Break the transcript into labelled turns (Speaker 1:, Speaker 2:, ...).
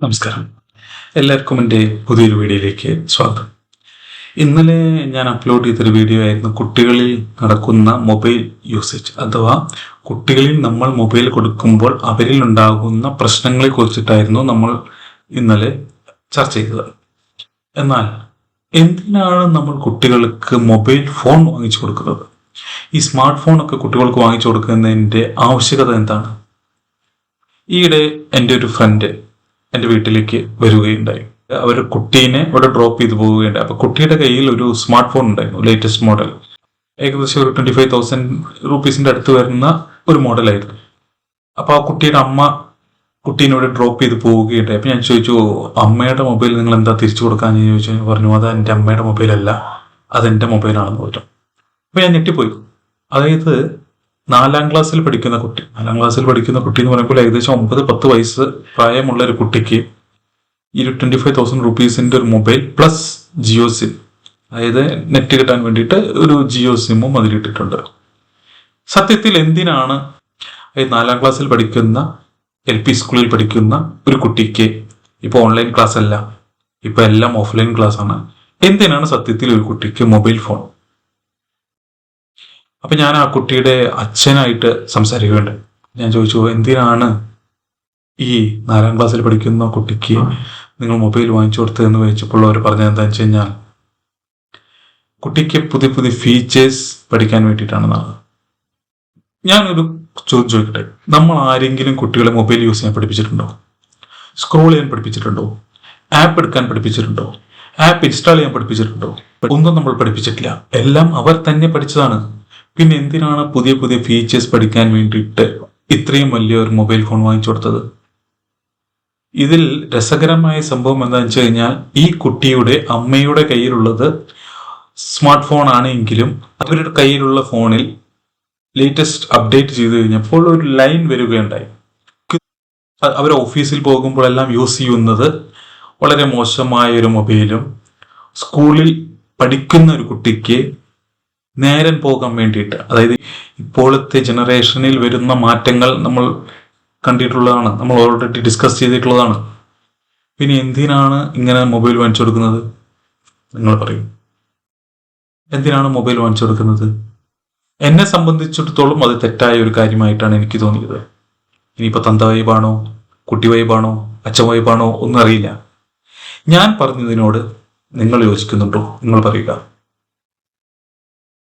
Speaker 1: നമസ്കാരം. എല്ലാവർക്കും എൻ്റെ പുതിയൊരു വീഡിയോയിലേക്ക് സ്വാഗതം. ഇന്നലെ ഞാൻ അപ്ലോഡ് ചെയ്തൊരു വീഡിയോ ആയിരുന്നു കുട്ടികളിൽ നടക്കുന്ന മൊബൈൽ യൂസേജ്, അഥവാ കുട്ടികളിൽ നമ്മൾ മൊബൈൽ കൊടുക്കുമ്പോൾ അവരിൽ ഉണ്ടാകുന്ന പ്രശ്നങ്ങളെ കുറിച്ചിട്ടായിരുന്നു നമ്മൾ ഇന്നലെ ചർച്ച ചെയ്തത്. എന്നാൽ എന്തിനാണ് നമ്മൾ കുട്ടികൾക്ക് മൊബൈൽ ഫോൺ വാങ്ങിച്ചു കൊടുക്കുന്നത്? ഈ സ്മാർട്ട് ഫോണൊക്കെ കുട്ടികൾക്ക് വാങ്ങിച്ചു കൊടുക്കുന്നതിൻ്റെ ആവശ്യകത എന്താണ്? ഈയിടെ എൻ്റെ ഒരു ഫ്രണ്ട് എൻ്റെ വീട്ടിലേക്ക് വരികയുണ്ടായി. അവർ കുട്ടീനെ ഇവിടെ ഡ്രോപ്പ് ചെയ്ത് പോവുകയുണ്ടായി. അപ്പൊ കുട്ടിയുടെ കയ്യിൽ ഒരു സ്മാർട്ട് ഫോൺ ഉണ്ടായിരുന്നു, ലേറ്റസ്റ്റ് മോഡൽ. ഏകദേശം ഒരു 25,000 റുപ്പീസിന്റെ അടുത്ത് വരുന്ന ഒരു മോഡലായിരുന്നു. അപ്പൊ ആ കുട്ടിയുടെ അമ്മ കുട്ടീനെ ഇവിടെ ഡ്രോപ്പ് ചെയ്ത് പോവുകയുണ്ടായി. അപ്പൊ ഞാൻ ചോദിച്ചു, അമ്മയുടെ മൊബൈൽ നിങ്ങൾ എന്താ തിരിച്ചു കൊടുക്കാന്ന് ചോദിച്ചു. പറഞ്ഞു, അത് എൻ്റെ അമ്മയുടെ മൊബൈലല്ല, അതെന്റെ മൊബൈലാണെന്ന് പറഞ്ഞു. അപ്പൊ ഞാൻ ഞെട്ടിപ്പോയി. അതായത് 4ാം ക്ലാസ്സിൽ പഠിക്കുന്ന കുട്ടി എന്ന് പറയുമ്പോൾ ഏകദേശം 9-10 വയസ്സ് പ്രായമുള്ള ഒരു കുട്ടിക്ക് ഈ 25,000 റുപ്പീസിന്റെ ഒരു മൊബൈൽ പ്ലസ് ജിയോ സിം, അതായത് നെറ്റ് കിട്ടാൻ വേണ്ടിയിട്ട് ഒരു ജിയോ സിമ്മും അതിലിട്ടിട്ടുണ്ട്. സത്യത്തിൽ എന്തിനാണ് 4ാം ക്ലാസ്സിൽ പഠിക്കുന്ന LP സ്കൂളിൽ പഠിക്കുന്ന ഒരു കുട്ടിക്ക്, ഇപ്പൊ ഓൺലൈൻ ക്ലാസ് അല്ല, ഇപ്പൊ എല്ലാം ഓഫ്ലൈൻ ക്ലാസ് ആണ്, എന്തിനാണ് സത്യത്തിൽ ഒരു കുട്ടിക്ക് മൊബൈൽ ഫോൺ? അപ്പൊ ഞാൻ ആ കുട്ടിയുടെ അച്ഛനായിട്ട് സംസാരിക്കുന്നുണ്ട്. ഞാൻ ചോദിച്ചു, എന്തിനാണ് ഈ 4ാം ക്ലാസ്സിൽ പഠിക്കുന്ന കുട്ടിക്ക് നിങ്ങൾ മൊബൈൽ വാങ്ങിച്ചു കൊടുത്തതെന്ന് ചോദിച്ചപ്പോൾ അവർ പറഞ്ഞത് എന്താണെന്ന് വെച്ച് കഴിഞ്ഞാൽ, കുട്ടിക്ക് പുതിയ പുതിയ ഫീച്ചേഴ്സ് പഠിക്കാൻ വേണ്ടിയിട്ടാണെന്നാണ്. ഞാനൊരു ചോദ്യം ചോദിക്കട്ടെ, നമ്മൾ ആരെങ്കിലും കുട്ടികളെ മൊബൈൽ യൂസ് ചെയ്യാൻ പഠിപ്പിച്ചിട്ടുണ്ടോ? സ്ക്രോൾ ചെയ്യാൻ പഠിപ്പിച്ചിട്ടുണ്ടോ? ആപ്പ് എടുക്കാൻ പഠിപ്പിച്ചിട്ടുണ്ടോ? ആപ്പ് ഇൻസ്റ്റാൾ ചെയ്യാൻ പഠിപ്പിച്ചിട്ടുണ്ടോ? ഒന്നും നമ്മൾ പഠിപ്പിച്ചിട്ടില്ല. എല്ലാം അവർ തന്നെ പഠിച്ചതാണ്. പിന്നെ എന്തിനാണ് പുതിയ പുതിയ ഫീച്ചേഴ്സ് പഠിക്കാൻ വേണ്ടിയിട്ട് ഇത്രയും വലിയ ഒരു മൊബൈൽ ഫോൺ വാങ്ങിച്ചു കൊടുത്തത്? ഇതിൽ രസകരമായ സംഭവം എന്താണെന്ന് വെച്ച് കഴിഞ്ഞാൽ, ഈ കുട്ടിയുടെ അമ്മയുടെ കയ്യിലുള്ളത് സ്മാർട്ട് ഫോൺ ആണെങ്കിലും അവരുടെ കയ്യിലുള്ള ഫോണിൽ ലേറ്റസ്റ്റ് അപ്ഡേറ്റ് ചെയ്ത് കഴിഞ്ഞപ്പോൾ ഒരു ലൈൻ വരികയുണ്ടായി. അവർ ഓഫീസിൽ പോകുമ്പോഴെല്ലാം യൂസ് ചെയ്യുന്നത് വളരെ മോശമായ ഒരു മൊബൈലും, സ്കൂളിൽ പഠിക്കുന്ന ഒരു കുട്ടിക്ക് നേരം പോകാൻ വേണ്ടിയിട്ട്, അതായത് ഇപ്പോഴത്തെ ജനറേഷനിൽ വരുന്ന മാറ്റങ്ങൾ നമ്മൾ കണ്ടിട്ടുള്ളതാണ്, നമ്മൾ ഓൾറെഡി ഡിസ്കസ് ചെയ്തിട്ടുള്ളതാണ്. പിന്നെ എന്തിനാണ് ഇങ്ങനെ മൊബൈൽ വാങ്ങിച്ചു കൊടുക്കുന്നത്? നിങ്ങൾ പറയും, എന്തിനാണ് മൊബൈൽ വാങ്ങിച്ചു കൊടുക്കുന്നത്? എന്നെ സംബന്ധിച്ചിടത്തോളം അത് തെറ്റായ ഒരു കാര്യമായിട്ടാണ് എനിക്ക് തോന്നിയത്. ഇനിയിപ്പോൾ തന്ത വൈബാണോ, കുട്ടി വൈബാണോ, അച്ഛൻ വൈബാണോ ഒന്നും അറിയില്ല. ഞാൻ പറഞ്ഞതിനോട് നിങ്ങൾ യോജിക്കുന്നുണ്ടോ? നിങ്ങൾ പറയുക.